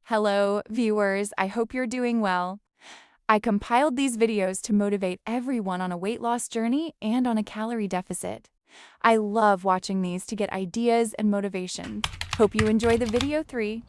Hello, viewers. I hope you're doing well. I compiled these videos to motivate everyone on a weight loss journey and on a calorie deficit. I love watching these to get ideas and motivation. Hope you enjoy the video 3.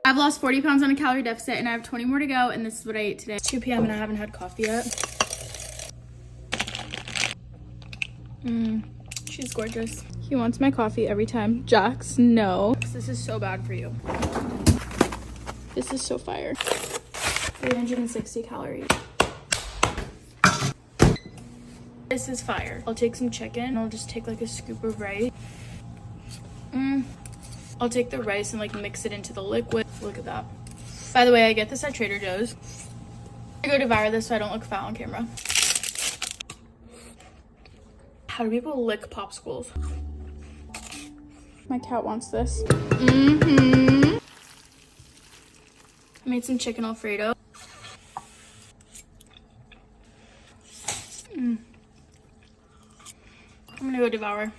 I've lost 40 pounds on a calorie deficit and I have 20 more to go, and this is what I ate today. It's 2 p.m. and I haven't had coffee yet. She's gorgeous. He wants my coffee every time. Jax, no. This is so bad for you. This is so fire. 360 calories. This is fire. I'll take some chicken. I'll just take like a scoop of rice. I'll take the rice and like mix it into the liquid. Look at that. By the way, I get this at Trader Joe's. I go devour this so I don't look foul on camera. How do people lick popsicles? My cat wants this. I made some chicken Alfredo. I'm gonna go devour.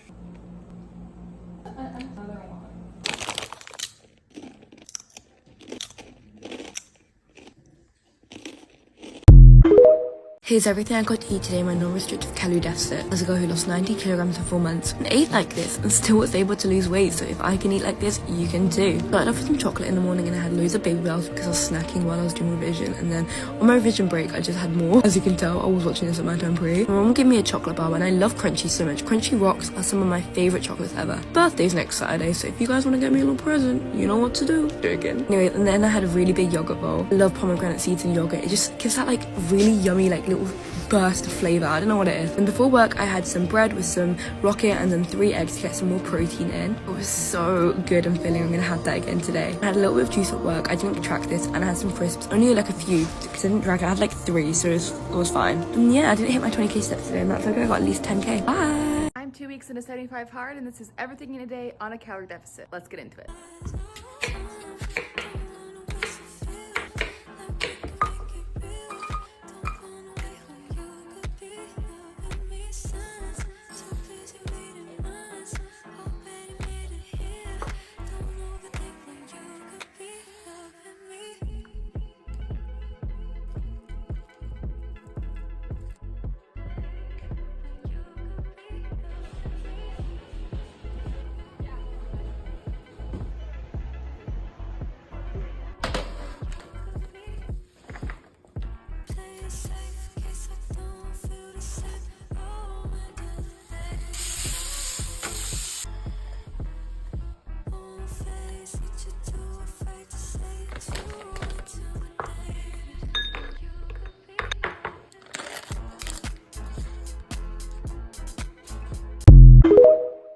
Here's everything I got to eat today in my non-restrictive calorie deficit as a girl who lost 90 kilograms in 4 months and ate like this and still was able to lose weight. So if I can eat like this, you can too. Started off with some chocolate in the morning and I had loads of baby bells because I was snacking while I was doing revision, and then on my revision break I just had more. As you can tell, I was watching this at my time pre. My mom gave me a chocolate bar and I love Crunchy so much. Crunchy Rocks are some of my favourite chocolates ever. Birthday's next Saturday, so if you guys want to get me a little present, you know what to do. Joking. Anyway, and then I had a really big yogurt bowl. I love pomegranate seeds and yogurt. It just gives that like really yummy like little burst of flavour. I don't know what it is. And before work I had some bread with some rocket and then 3 eggs to get some more protein in. It was so good and filling. I'm gonna have that again today. I had a little bit of juice at work. I didn't track this, and I had some crisps. Only like a few because I didn't track it. I had like 3, so it was fine. And yeah, I didn't hit my 20k steps today, and that's okay. I got at least 10k. Bye. I'm 2 weeks into 75 hard, and this is everything in a day on a calorie deficit. Let's get into it.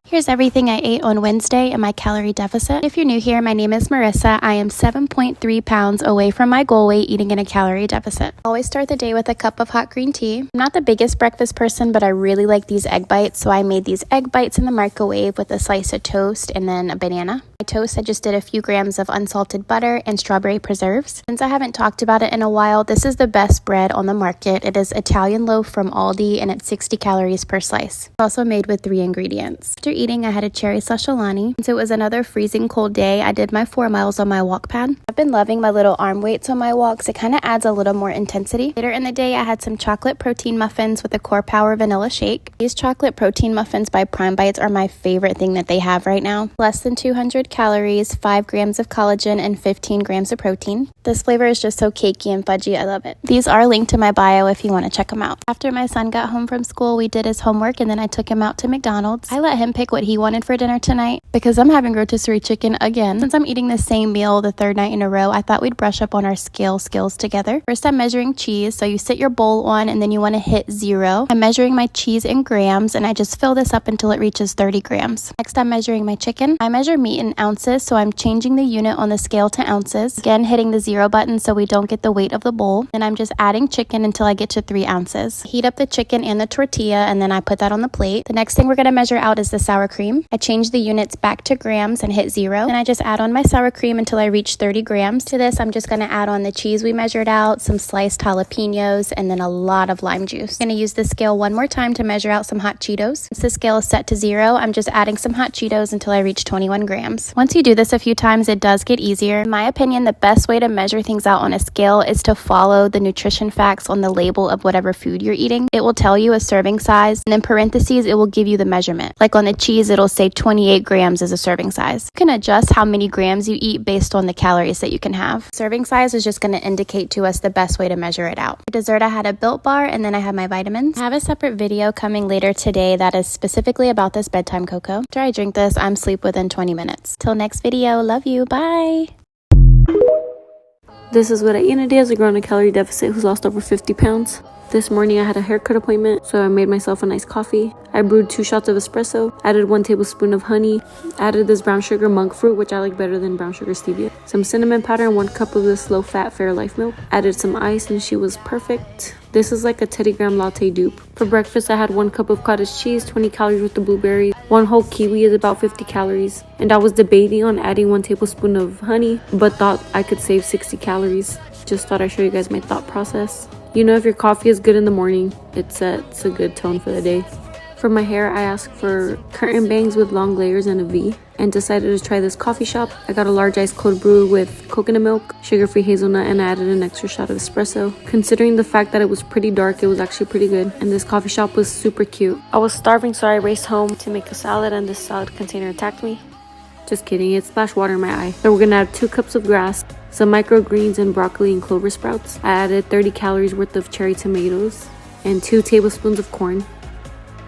Here's everything I ate on Wednesday and my calorie deficit. If you're new here, my name is Marissa. I am 7.3 pounds away from my goal weight eating in a calorie deficit. Always start the day with a cup of hot green tea. I'm not the biggest breakfast person, but I really like these egg bites, so I made these egg bites in the microwave with a slice of toast and then a banana. My toast, I just did a few grams of unsalted butter and strawberry preserves. Since I haven't talked about it in a while, this is the best bread on the market. It is Italian loaf from Aldi and it's 60 calories per slice. It's also made with 3 ingredients. After eating, I had a cherry socialani. Since it was another freezing cold day, I did my 4 miles on my walk pad. I've been loving my little arm weights on my walks. It kind of adds a little more intensity. Later in the day, I had some chocolate protein muffins with a Core Power vanilla shake. These chocolate protein muffins by Prime Bites are my favorite thing that they have right now. Less than 200 calories, 5 grams of collagen, and 15 grams of protein. This flavor is just so cakey and fudgy. I love it. These are linked to my bio if you want to check them out. After my son got home from school, we did his homework and then I took him out to McDonald's. I let him pick what he wanted for dinner tonight because I'm having rotisserie chicken again. Since I'm eating the same meal the 3rd night in a row, I thought we'd brush up on our scale skills together. First, I'm measuring cheese. So you sit your bowl on and then you want to hit 0. I'm measuring my cheese in grams and I just fill this up until it reaches 30 grams. Next, I'm measuring my chicken. I measure meat in ounces, so I'm changing the unit on the scale to ounces. Again, hitting the 0 button so we don't get the weight of the bowl. Then I'm just adding chicken until I get to 3 ounces. Heat up the chicken and the tortilla and then I put that on the plate. The next thing we're going to measure out is the sour cream. I change the units back to grams and hit 0. Then I just add on my sour cream until I reach 30 grams. To this, I'm just going to add on the cheese we measured out, some sliced jalapenos, and then a lot of lime juice. I'm going to use the scale one more time to measure out some hot Cheetos. Since the scale is set to 0, I'm just adding some hot Cheetos until I reach 21 grams. Once you do this a few times, it does get easier. In my opinion, the best way to measure things out on a scale is to follow the nutrition facts on the label of whatever food you're eating. It will tell you a serving size, and in parentheses, it will give you the measurement. Like on the cheese, it'll say 28 grams is a serving size. You can adjust how many grams you eat based on the calories that you can have. Serving size is just going to indicate to us the best way to measure it out. For dessert, I had a Built Bar, and then I had my vitamins. I have a separate video coming later today that is specifically about this bedtime cocoa. After I drink this, I'm asleep within 20 minutes. Till next video, love you, bye! This is what I eat in a day as a girl on a calorie deficit who's lost over 50 pounds. This morning I had a haircut appointment, so I made myself a nice coffee. I brewed 2 shots of espresso, added 1 tablespoon of honey, added this brown sugar monk fruit, which I like better than brown sugar stevia, some cinnamon powder, and 1 cup of this low-fat Fairlife milk. Added some ice and she was perfect. This is like a Teddy Graham latte dupe. For breakfast, I had 1 cup of cottage cheese, 20 calories with the blueberries. 1 whole kiwi is about 50 calories. And I was debating on adding 1 tablespoon of honey, but thought I could save 60 calories. Just thought I'd show you guys my thought process. You know, if your coffee is good in the morning, it sets a good tone for the day. For my hair, I asked for curtain bangs with long layers and a V, and decided to try this coffee shop. I got a large iced cold brew with coconut milk, sugar-free hazelnut, and I added an extra shot of espresso. Considering the fact that it was pretty dark, it was actually pretty good, and this coffee shop was super cute. I was starving, so I raced home to make a salad, and this salad container attacked me. Just kidding, it splashed water in my eye. So we're gonna add 2 cups of grass, some microgreens, and broccoli and clover sprouts. I added 30 calories worth of cherry tomatoes and 2 tablespoons of corn.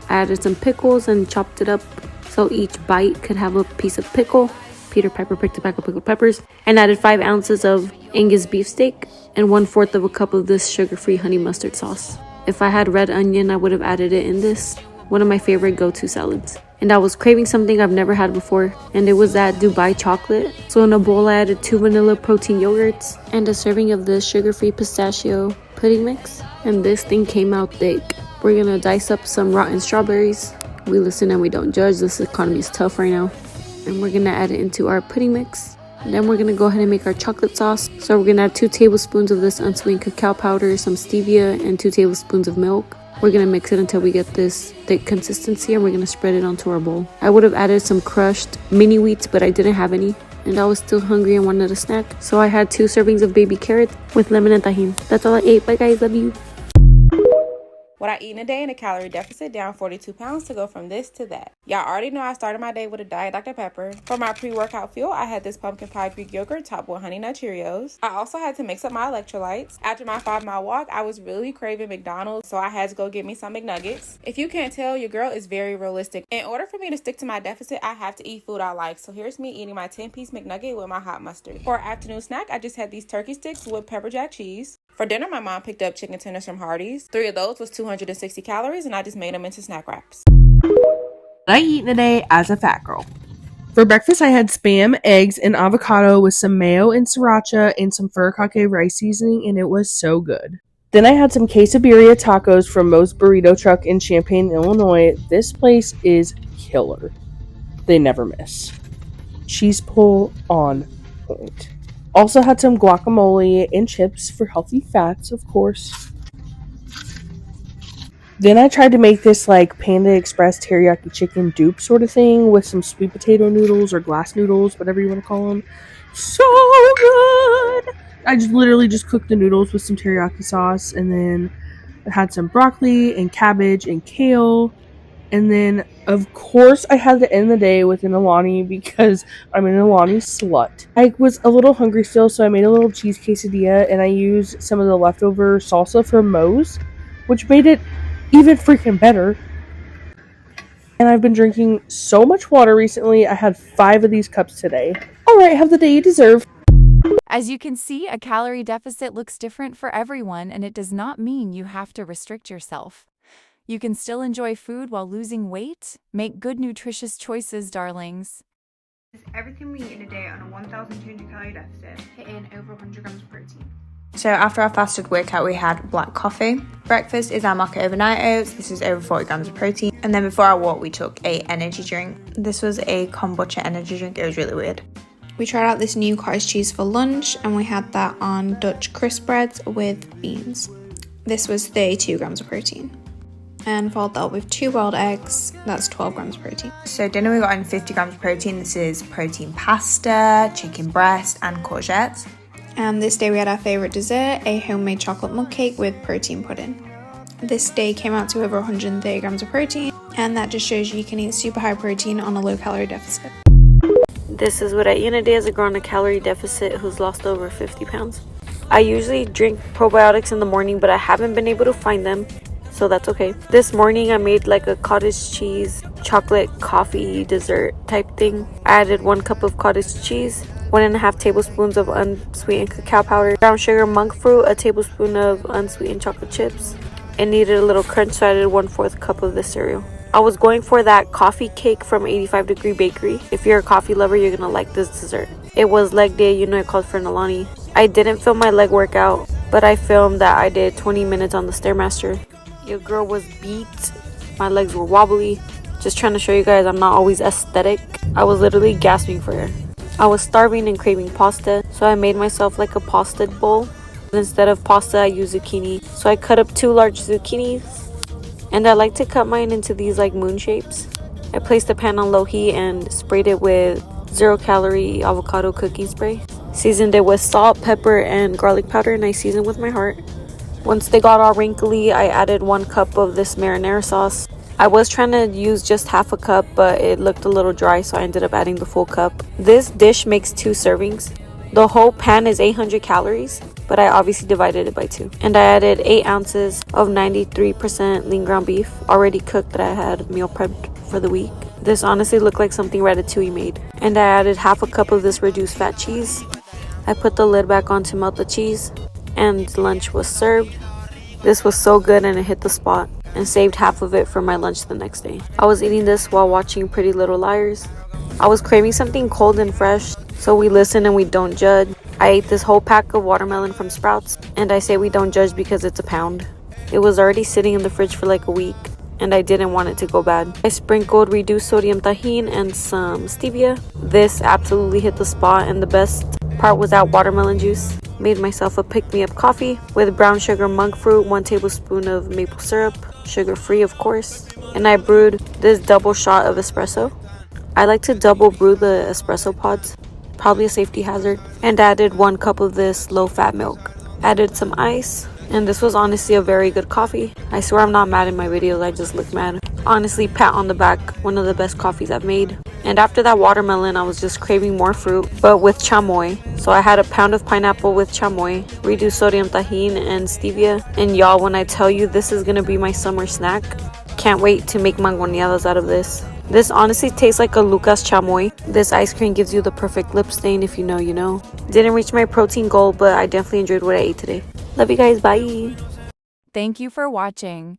I added some pickles and chopped it up so each bite could have a piece of pickle. Peter Piper picked a pack of pickled peppers. And added 5 ounces of Angus beef steak and 1/4 of a cup of this sugar-free honey mustard sauce. If I had red onion, I would have added it in this, one of my favorite go-to salads. And I was craving something I've never had before, and it was that Dubai chocolate. So in a bowl, I added 2 vanilla protein yogurts and a serving of this sugar-free pistachio pudding mix. And this thing came out thick. We're gonna dice up some rotten strawberries. We listen and we don't judge. This economy is tough right now. And we're gonna add it into our pudding mix. And then we're gonna go ahead and make our chocolate sauce. So we're gonna add 2 tablespoons of this unsweetened cacao powder, some stevia, and 2 tablespoons of milk. We're gonna mix it until we get this thick consistency, and we're gonna spread it onto our bowl. I would have added some crushed mini wheats, but I didn't have any, and I was still hungry and wanted a snack. So I had 2 servings of baby carrots with lemon and tahini. That's all I ate. Bye guys, love you. What I eat in a day in a calorie deficit, down 42 pounds to go from this to that. Y'all already know I started my day with a Diet Dr. Pepper. For my pre-workout fuel, I had this pumpkin pie Greek yogurt topped with Honey Nut Cheerios. I also had to mix up my electrolytes. After my 5-mile walk, I was really craving McDonald's, so I had to go get me some McNuggets. If you can't tell, your girl is very realistic. In order for me to stick to my deficit, I have to eat food I like. So here's me eating my 10-piece McNugget with my hot mustard. For our afternoon snack, I just had these turkey sticks with pepper jack cheese. For dinner, my mom picked up chicken tenders from Hardee's. 3 of those was 260 calories, and I just made them into snack wraps. I eat in a day as a fat girl. For breakfast, I had Spam, eggs, and avocado with some mayo and sriracha and some furikake rice seasoning, and it was so good. Then I had some quesadilla tacos from Moe's Burrito Truck in Champaign, Illinois. This place is killer. They never miss. cheese pull on point. Also had some guacamole and chips for healthy fats, of course. Then I tried to make this like Panda Express teriyaki chicken dupe sort of thing with some sweet potato noodles or glass noodles, whatever you want to call them. So good! I just literally just cooked the noodles with some teriyaki sauce, and then I had some broccoli and cabbage and kale. And then, of course, I had to end the day with an Alani because I'm an Alani slut. I was a little hungry still, so I made a little cheese quesadilla, and I used some of the leftover salsa from Moe's, which made it even freaking better. And I've been drinking so much water recently. I had 5 of these cups today. Alright, have the day you deserve. As you can see, a calorie deficit looks different for everyone, and it does not mean you have to restrict yourself. You can still enjoy food while losing weight. Make good, nutritious choices, darlings. Everything we eat in a day on a 1,200 calorie deficit, Hit in over 100 grams of protein. So after our fasted workout, we had black coffee. Breakfast is our maca overnight oats. This is over 40 grams of protein. And then before our walk, we took a energy drink. This was a kombucha energy drink. It was really weird. We tried out this new cottage cheese for lunch, and we had that on Dutch crisp breads with beans. This was 32 grams of protein. And followed that up with 2 boiled eggs. That's 12 grams of protein. So dinner we got in 50 grams of protein. This is protein pasta, chicken breast, and courgettes. And this day we had our favourite dessert, a homemade chocolate mug cake with protein pudding. This day came out to over 130 grams of protein, and that just shows you can eat super high protein on a low calorie deficit. This is what I eat in a day as a girl on a calorie deficit who's lost over 50 pounds. I usually drink probiotics in the morning, but I haven't been able to find them, so that's okay. This morning I made like a cottage cheese chocolate coffee dessert type thing. I added 1 cup of cottage cheese, 1.5 tablespoons of unsweetened cacao powder, brown sugar, monk fruit, a tablespoon of unsweetened chocolate chips. It needed a little crunch, so I added 1/4 cup of this cereal. I was going for that coffee cake from 85 Degree Bakery. If you're a coffee lover, you're gonna like this dessert. It was leg day, you know, it called for an Alani. I didn't film my leg workout, but I filmed that I did 20 minutes on the Stairmaster. Your girl was beat. My legs were wobbly. Just trying to show you guys I'm not always aesthetic. I was literally gasping for air. I was starving and craving pasta, so I made myself like a pasta bowl. Instead of pasta, I used zucchini. So I cut up 2 large zucchinis, and I like to cut mine into these like moon shapes. I placed the pan on low heat and sprayed it with 0-calorie avocado cooking spray. Seasoned it with salt, pepper, and garlic powder, and I seasoned with my heart. Once they got all wrinkly, I added 1 cup of this marinara sauce. I was trying to use just half a cup, but it looked a little dry, so I ended up adding the full cup. This dish makes 2 servings. The whole pan is 800 calories, but I obviously divided it by 2. And I added 8 ounces of 93% lean ground beef, already cooked, that I had meal prepped for the week. This honestly looked like something Ratatouille made. And I added half a cup of this reduced fat cheese. I put the lid back on to melt the cheese, and lunch was served. This was so good, and it hit the spot, and saved half of it for my lunch the next day. I was eating this while watching Pretty Little Liars. I was craving something cold and fresh, so we listen and we don't judge. I ate this whole pack of watermelon from Sprouts, and I say we don't judge because it's a pound. It was already sitting in the fridge for like a week, and I didn't want it to go bad. I sprinkled reduced sodium tahini and some stevia. This absolutely hit the spot, and the best part was that watermelon juice. Made myself a pick-me-up coffee with brown sugar, monk fruit, 1 tablespoon of maple syrup, sugar-free of course, and I brewed this double shot of espresso. I like to double brew the espresso pods, probably a safety hazard, and added 1 cup of this low-fat milk. Added some ice, and this was honestly a very good coffee. I swear I'm not mad in my videos, I just look mad. Honestly, pat on the back, one of the best coffees I've made. And after that watermelon, I was just craving more fruit, but with chamoy. So I had a pound of pineapple with chamoy, reduced sodium tahini, and stevia. And y'all, when I tell you this is gonna be my summer snack, can't wait to make mangoneadas out of this. This honestly tastes like a Lucas chamoy. This ice cream gives you the perfect lip stain, if you know, you know. Didn't reach my protein goal, but I definitely enjoyed what I ate today. Love you guys, bye! Thank you for watching.